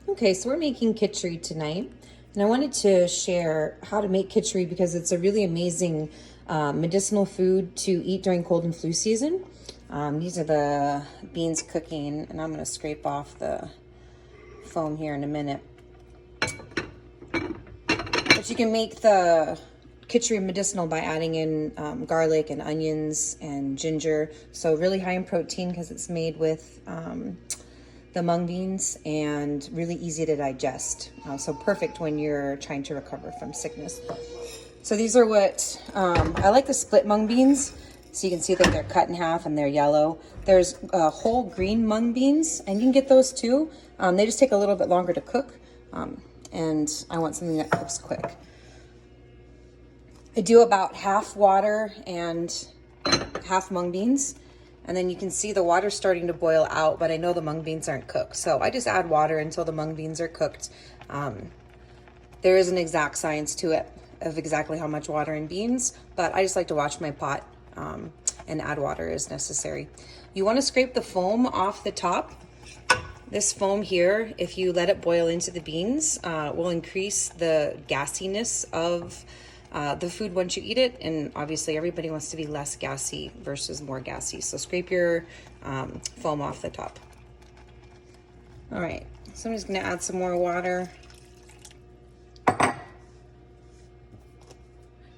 Okay, so we're making Kitchari tonight, and I wanted to share how to make Kitchari because it's a really amazing medicinal food to eat during cold and flu season. These are the beans cooking, and I'm going to scrape off the foam here in a minute. But you can make the Kitchari medicinal by adding in garlic and onions and ginger. So really high in protein because it's made with the mung beans and really easy to digest. So perfect when you're trying to recover from sickness. So these are what, I like the split mung beans. So you can see that they're cut in half and they're yellow. There's whole green mung beans, and you can get those too. They just take a little bit longer to cook. And I want something that cooks quick. I do about half water and half mung beans. And then you can see the water starting to boil out, but I know the mung beans aren't cooked. So I just add water until the mung beans are cooked. There is an exact science to it of exactly how much water and beans, but I just like to watch my pot and add water as necessary. You want to scrape the foam off the top. This foam here, if you let it boil into the beans, will increase the gassiness of the food once you eat it, and obviously everybody wants to be less gassy versus more gassy. So scrape your foam off the top. All right, so I'm just gonna add some more water.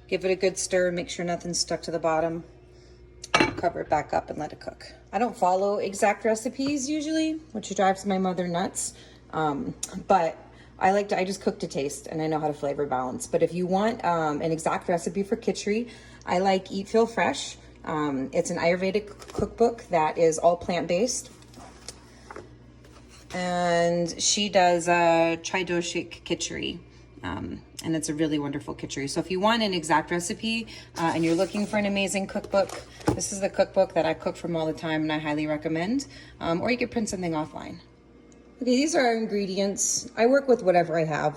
Give it a good stir, make sure nothing's stuck to the bottom. Cover it back up and let it cook. I don't follow exact recipes usually, which drives my mother nuts, but I just cook to taste, and I know how to flavor balance. But if you want an exact recipe for Kitchari, I like Eat Feel Fresh. It's an Ayurvedic cookbook that is all plant-based. And she does a Tridoshik Kitchari. And it's a really wonderful Kitchari. So if you want an exact recipe and you're looking for an amazing cookbook, this is the cookbook that I cook from all the time and I highly recommend. Or you could print something offline. Okay, these are our ingredients. I work with whatever I have.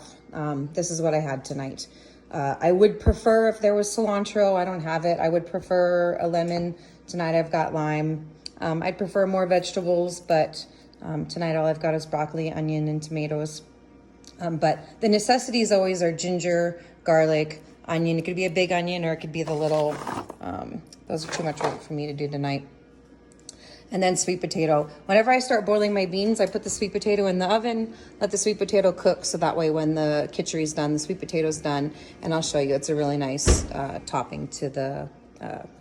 This is what I had tonight. I would prefer if there was cilantro. I don't have it. I would prefer a lemon. Tonight I've got lime. I'd prefer more vegetables, but tonight all I've got is broccoli, onion, and tomatoes. But the necessities always are ginger, garlic, onion. It could be a big onion or it could be the little, those are too much work for me to do tonight. And then sweet potato. Whenever I start boiling my beans, I put the sweet potato in the oven, let the sweet potato cook, so that way when the Kitchari's done, the sweet potato's done, and I'll show you. It's a really nice topping to the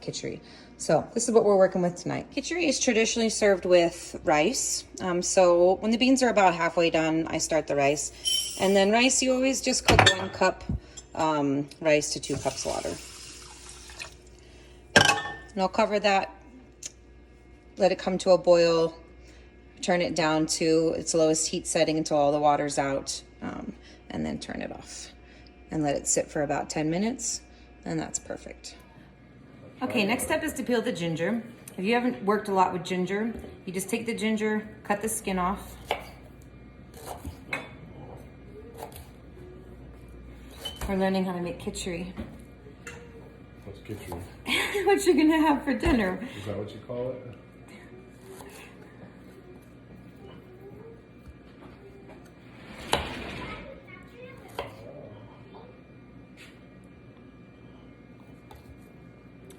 Kitchari. So this is what we're working with tonight. Kitchari is traditionally served with rice. So when the beans are about halfway done, I start the rice. And then rice, you always just cook 1 cup rice to 2 cups water. And I'll cover that, let it come to a boil, turn it down to its lowest heat setting until all the water's out, and then turn it off. And let it sit for about 10 minutes, and that's perfect. Okay, next step is to peel the ginger. If you haven't worked a lot with ginger, you just take the ginger, cut the skin off. We're learning how to make Kitchari. What's Kitchari? What you're gonna have for dinner. Is that what you call it?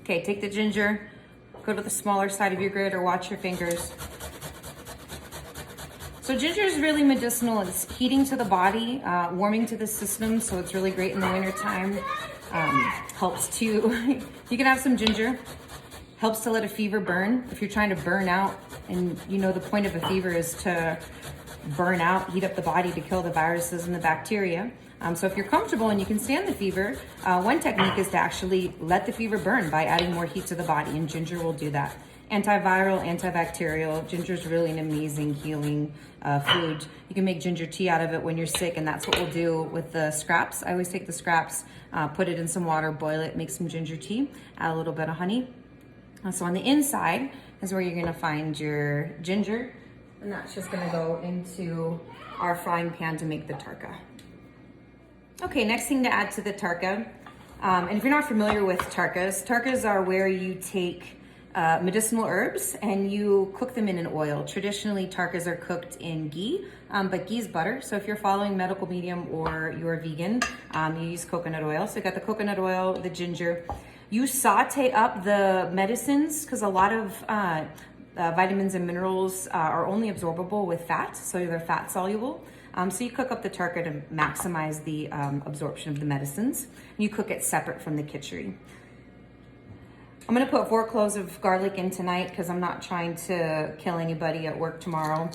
Okay, take the ginger, go to the smaller side of your grid or watch your fingers. So ginger is really medicinal. It's heating to the body, warming to the system, so it's really great in the wintertime. Helps to, you can have some ginger, helps to let a fever burn. If you're trying to burn out, and you know the point of a fever is to burn out, heat up the body to kill the viruses and the bacteria. So if you're comfortable and you can stand the fever, one technique is to actually let the fever burn by adding more heat to the body, and ginger will do that. Antiviral, antibacterial, ginger is really an amazing healing food. You can make ginger tea out of it when you're sick, and that's what we'll do with the scraps. I always take the scraps, put it in some water, boil it, make some ginger tea, add a little bit of honey. So on the inside is where you're gonna find your ginger, and that's just gonna go into our frying pan to make the tarka. Okay, next thing to add to the tarka, and if you're not familiar with tarkas are where you take medicinal herbs, and you cook them in an oil. Traditionally, tarkas are cooked in ghee, but ghee is butter. So if you're following medical medium or you're vegan, you use coconut oil. So you got the coconut oil, the ginger. You saute up the medicines because a lot of vitamins and minerals are only absorbable with fat, so they're fat soluble. So you cook up the tarka to maximize the absorption of the medicines. And you cook it separate from the kitchari. I'm gonna put 4 cloves of garlic in tonight because I'm not trying to kill anybody at work tomorrow.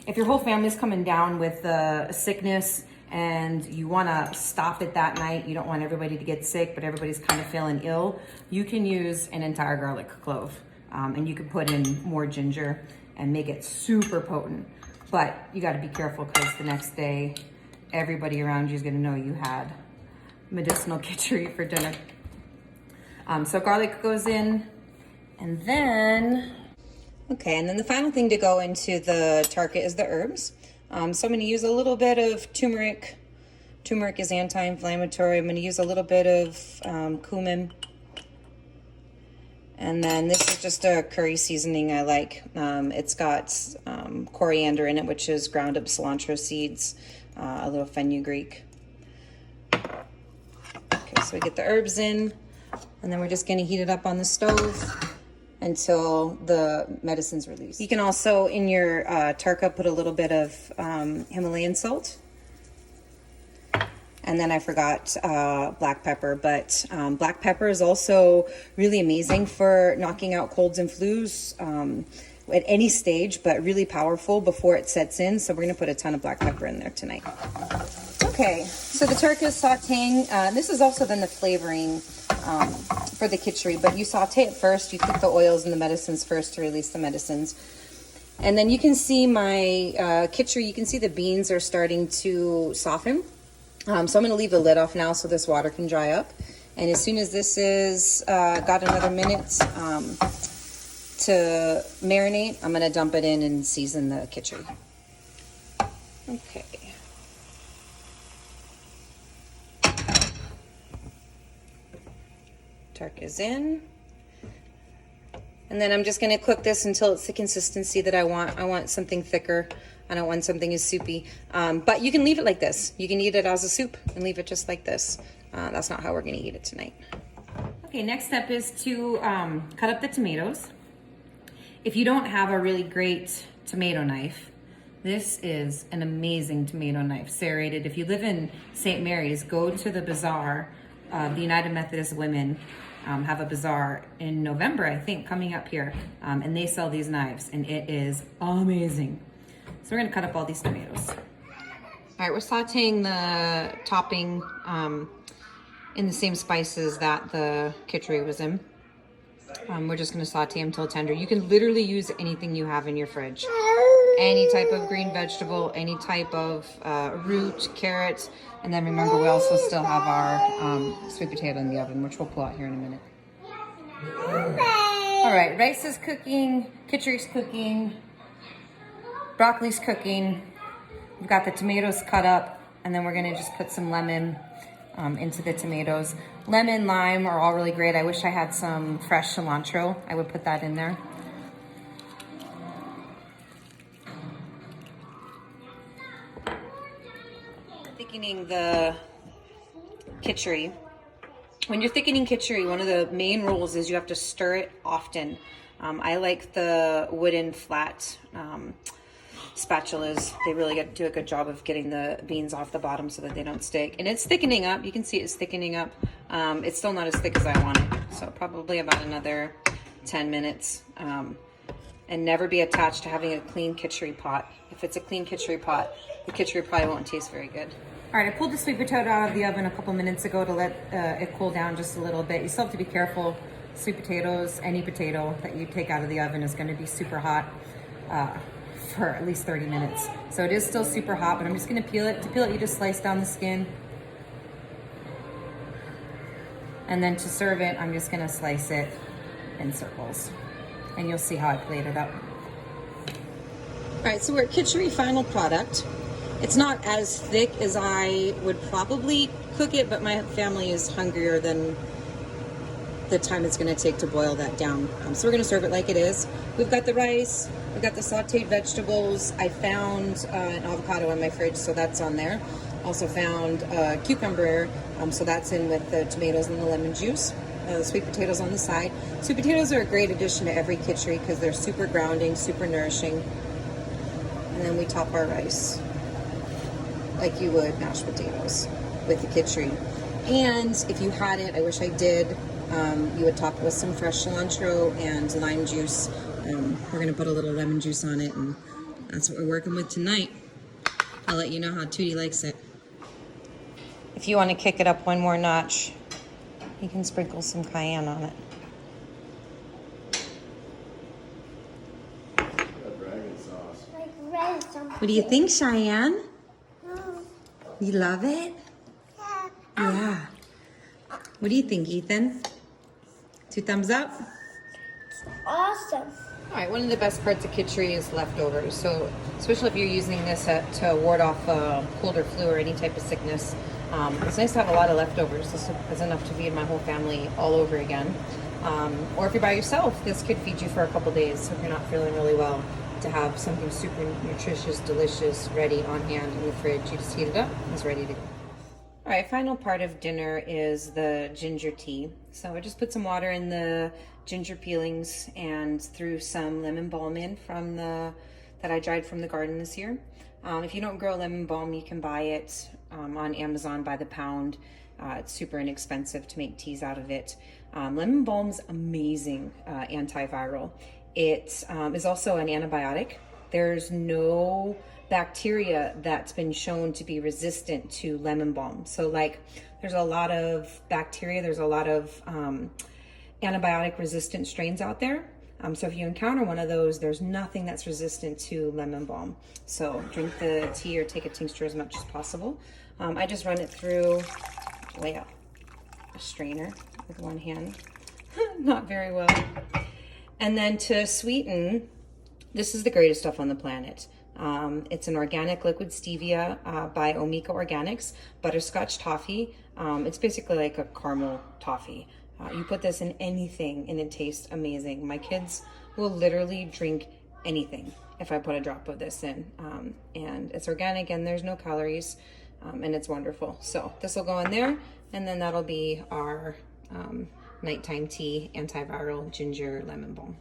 If your whole family's coming down with a sickness and you wanna stop it that night, you don't want everybody to get sick, but everybody's kind of feeling ill, you can use an entire garlic clove. And you can put in more ginger and make it super potent. But you gotta be careful because the next day, everybody around you is gonna know you had medicinal kitchari for dinner. So garlic goes in, and then, okay, and then the final thing to go into the tarka is the herbs. So I'm gonna use a little bit of turmeric. Turmeric is anti-inflammatory. I'm gonna use a little bit of cumin. And then this is just a curry seasoning I like. It's got coriander in it, which is ground up cilantro seeds, a little fenugreek. Okay, so we get the herbs in, and then we're just gonna heat it up on the stove until the medicine's released. You can also, in your tarka, put a little bit of Himalayan salt. And then I forgot black pepper, but black pepper is also really amazing for knocking out colds and flus at any stage, but really powerful before it sets in. So we're gonna put a ton of black pepper in there tonight. Okay, so the tarka is sauteing. This is also then the flavoring for the kitchari, but you saute it first. You cook the oils and the medicines first to release the medicines. And then you can see my kitchari, you can see the beans are starting to soften. So I'm going to leave the lid off now so this water can dry up. And as soon as this is got another minute to marinate, I'm going to dump it in and season the kitchari. Okay. Tarka's in. And then I'm just going to cook this until it's the consistency that I want. I want something thicker. I don't want something as soupy. But you can leave it like this. You can eat it as a soup and leave it just like this. That's not how we're going to eat it tonight. Okay, next step is to cut up the tomatoes. If you don't have a really great tomato knife, this is an amazing tomato knife, serrated. If you live in St. Mary's, go to the bazaar. The United Methodist Women have a bazaar in November, I think, coming up here. And they sell these knives, and it is amazing. So we're gonna cut up all these tomatoes. All right, we're sauteing the topping in the same spices that the kitchari was in. We're just gonna saute them till tender. You can literally use anything you have in your fridge. Any type of green vegetable, any type of root, carrot, and then remember we also still have our sweet potato in the oven, which we'll pull out here in a minute. All right, rice is cooking, kitchari's cooking, broccoli's cooking. We've got the tomatoes cut up, and then we're gonna just put some lemon into the tomatoes. Lemon, lime are all really great. I wish I had some fresh cilantro. I would put that in there. Thickening the kitchari. When you're thickening kitchari, one of the main rules is you have to stir it often. I like the wooden flat spatulas. They really do a good job of getting the beans off the bottom so that they don't stick. And it's thickening up. You can see it's thickening up. It's still not as thick as I want it. So probably about another 10 minutes. And never be attached to having a clean kitchari pot. If it's a clean kitchari pot, the kitchari probably won't taste very good. All right, I pulled the sweet potato out of the oven a couple minutes ago to let it cool down just a little bit. You still have to be careful. Sweet potatoes, any potato that you take out of the oven is going to be super hot for at least 30 minutes. So it is still super hot, but I'm just going to peel it. To peel it, you just slice down the skin. And then to serve it, I'm just going to slice it in circles. And you'll see how I plate it up. All right, so we're at kitchari final product. It's not as thick as I would probably cook it, but my family is hungrier than the time it's going to take to boil that down. So we're going to serve it like it is. We've got the rice, we've got the sauteed vegetables. I found an avocado in my fridge, so that's on there. Also found cucumber, so that's in with the tomatoes and the lemon juice. The sweet potatoes on the side. Sweet potatoes are a great addition to every kitchari because they're super grounding, super nourishing. And then we top our rice like you would mashed potatoes with the kitchari. And if you hadn't, I wish I did, you would top it with some fresh cilantro and lime juice. We're gonna put a little lemon juice on it, and that's what we're working with tonight. I'll let you know how Tootie likes it. If you want to kick it up one more notch, you can sprinkle some cayenne on it. That dragon sauce. Like red something. What do you think, Cheyenne? Mm, You love it? yeah. Yeah. What do you think, Ethan? 2 thumbs up? Awesome. All right, one of the best parts of Kitchari is leftovers. So, especially if you're using this to ward off cold or flu or any type of sickness, it's nice to have a lot of leftovers. This is enough to feed my whole family all over again. Or if you're by yourself, this could feed you for a couple days. So if you're not feeling really well, to have something super nutritious, delicious, ready on hand in the fridge. You just heat it up, it's ready to go. All right, final part of dinner is the ginger tea. So I just put some water in the ginger peelings and threw some lemon balm in from that I dried from the garden this year. If you don't grow lemon balm, you can buy it on Amazon by the pound. It's super inexpensive to make teas out of it. Lemon balm's amazing antiviral. It is also an antibiotic. There's no bacteria that's been shown to be resistant to lemon balm. So like there's a lot of bacteria, there's a lot of antibiotic resistant strains out there. So if you encounter one of those, there's nothing that's resistant to lemon balm. So drink the tea or take a tincture as much as possible. I just run it through a strainer with one hand. Not very well. And then to sweeten, this is the greatest stuff on the planet. It's an organic liquid stevia by Omika Organics, butterscotch toffee. It's basically like a caramel toffee. You put this in anything and it tastes amazing. My kids will literally drink anything if I put a drop of this in. And it's organic and there's no calories, and it's wonderful. So this will go in there, and then that'll be our nighttime tea, antiviral ginger lemon balm.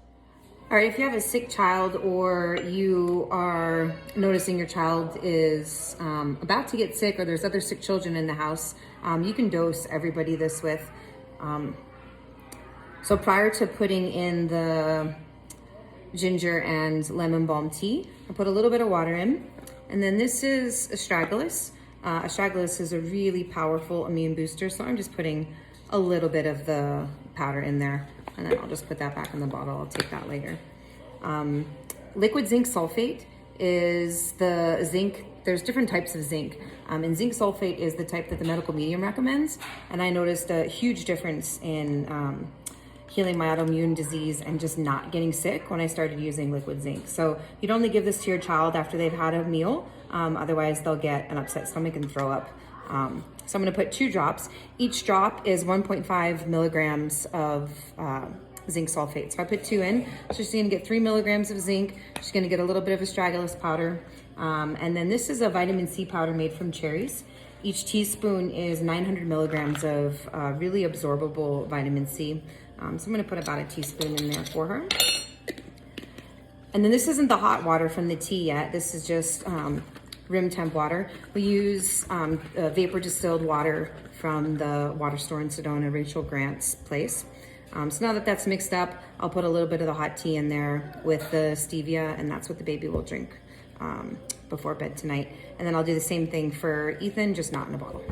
All right, if you have a sick child or you are noticing your child is about to get sick, or there's other sick children in the house, you can dose everybody this with. So prior to putting in the ginger and lemon balm tea, I put a little bit of water in, and then this is astragalus. Astragalus is a really powerful immune booster, so I'm just putting a little bit of the powder in there, and then I'll just put that back in the bottle. I'll take that later. Liquid zinc sulfate is the zinc. There's different types of zinc, and zinc sulfate is the type that the medical medium recommends, and I noticed a huge difference in healing my autoimmune disease and just not getting sick when I started using liquid zinc. So you'd only give this to your child after they've had a meal, otherwise they'll get an upset stomach and throw up. So I'm gonna put 2 drops. Each drop is 1.5 milligrams of zinc sulfate. So I put 2 in, so she's gonna get 3 milligrams of zinc. She's gonna get a little bit of astragalus powder. And then this is a vitamin C powder made from cherries. Each teaspoon is 900 milligrams of really absorbable vitamin C. So I'm gonna put about a teaspoon in there for her. And then this isn't the hot water from the tea yet. This is just room temp water. We use vapor distilled water from the water store in Sedona, Rachel Grant's place. So now that that's mixed up, I'll put a little bit of the hot tea in there with the stevia, and that's what the baby will drink before bed tonight. And then I'll do the same thing for Ethan, just not in a bottle.